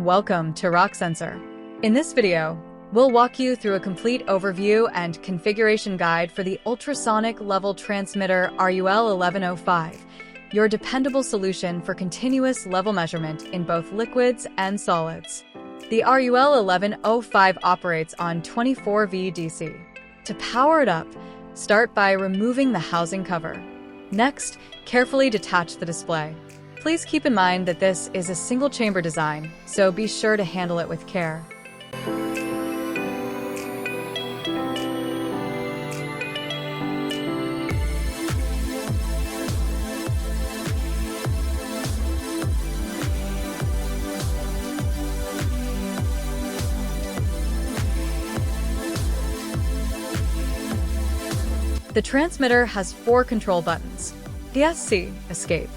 welcome to Rocksensor. In this video, we'll walk you through a complete overview and configuration guide for the Ultrasonic Level Transmitter RUL1105, your dependable solution for continuous level measurement in both liquids and solids. The RUL1105 operates on 24V DC. To power it up, start by removing the housing cover. Next, carefully detach the display. Please keep in mind that this is a single-chamber design, so be sure to handle it with care. The transmitter has 4 control buttons: ESC, escape,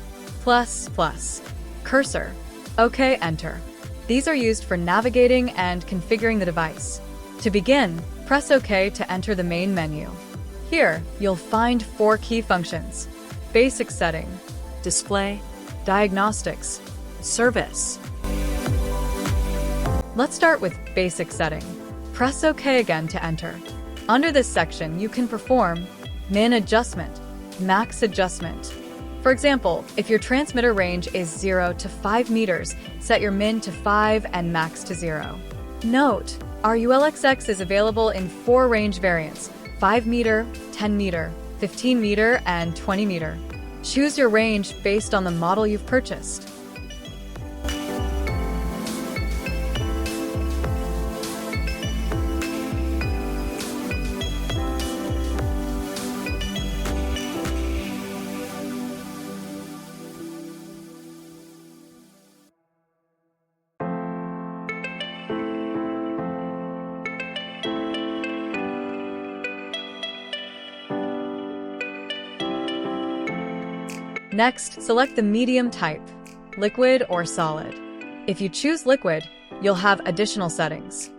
plus, cursor, OK, enter. These are used for navigating and configuring the device. To begin, press OK to enter the main menu. Here, you'll find 4 key functions: basic setting, display, diagnostics, service. Let's start with basic setting. Press OK again to enter. Under this section, you can perform min adjustment, max adjustment. For example, if your transmitter range is 0 to 5 meters, set your min to 5 and max to 0. Note, RULXX is available in 4 range variants: 5 meter, 10 meter, 15 meter, and 20 meter. Choose your range based on the model you've purchased. Next, select the medium type, liquid or solid. If you choose liquid, you'll have additional settings: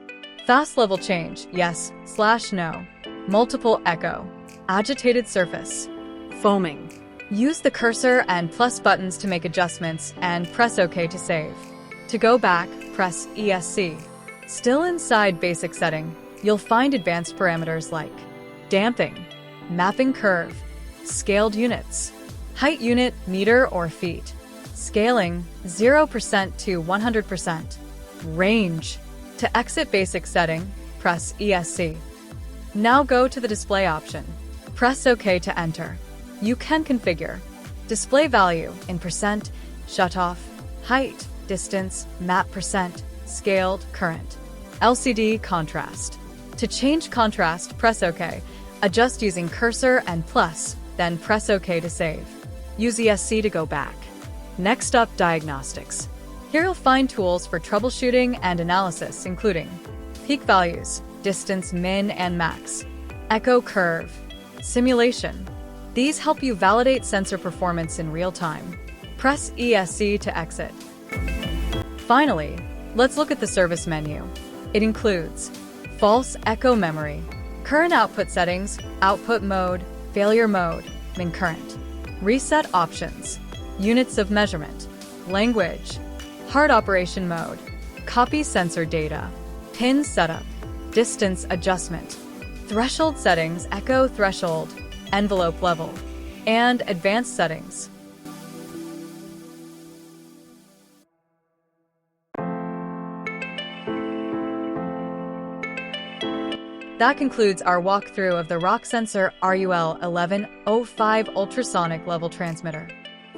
fast level change, yes/no, multiple echo, agitated surface, foaming. Use the cursor and plus buttons to make adjustments and press OK to save. To go back, press ESC. Still inside basic setting, you'll find advanced parameters like damping, mapping curve, scaled units, height unit, meter or feet, scaling 0% to 100%, range. To exit basic setting, press ESC. Now go to the display option. Press OK to enter. You can configure display value in percent, shutoff, height, distance, map percent, scaled, current, LCD contrast. To change contrast, press OK. Adjust using cursor and plus, then press OK to save. Use ESC to go back. Next up, diagnostics. Here you'll find tools for troubleshooting and analysis, including peak values, distance min and max, echo curve, simulation. These help you validate sensor performance in real time. Press ESC to exit. Finally, let's look at the service menu. It includes false echo memory, current output settings, output mode, failure mode, min current, reset options, units of measurement, language, HART operation mode, copy sensor data, pin setup, distance adjustment, threshold settings, echo threshold, envelope level, and advanced settings. That concludes our walkthrough of the Rocksensor RUL1105 Ultrasonic Level Transmitter.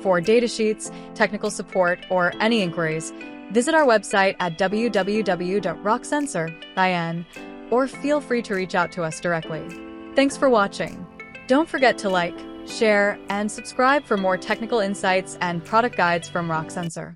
For datasheets, technical support, or any inquiries, visit our website at www.rocksensor.in or feel free to reach out to us directly. Thanks for watching. Don't forget to like, share, and subscribe for more technical insights and product guides from Rocksensor.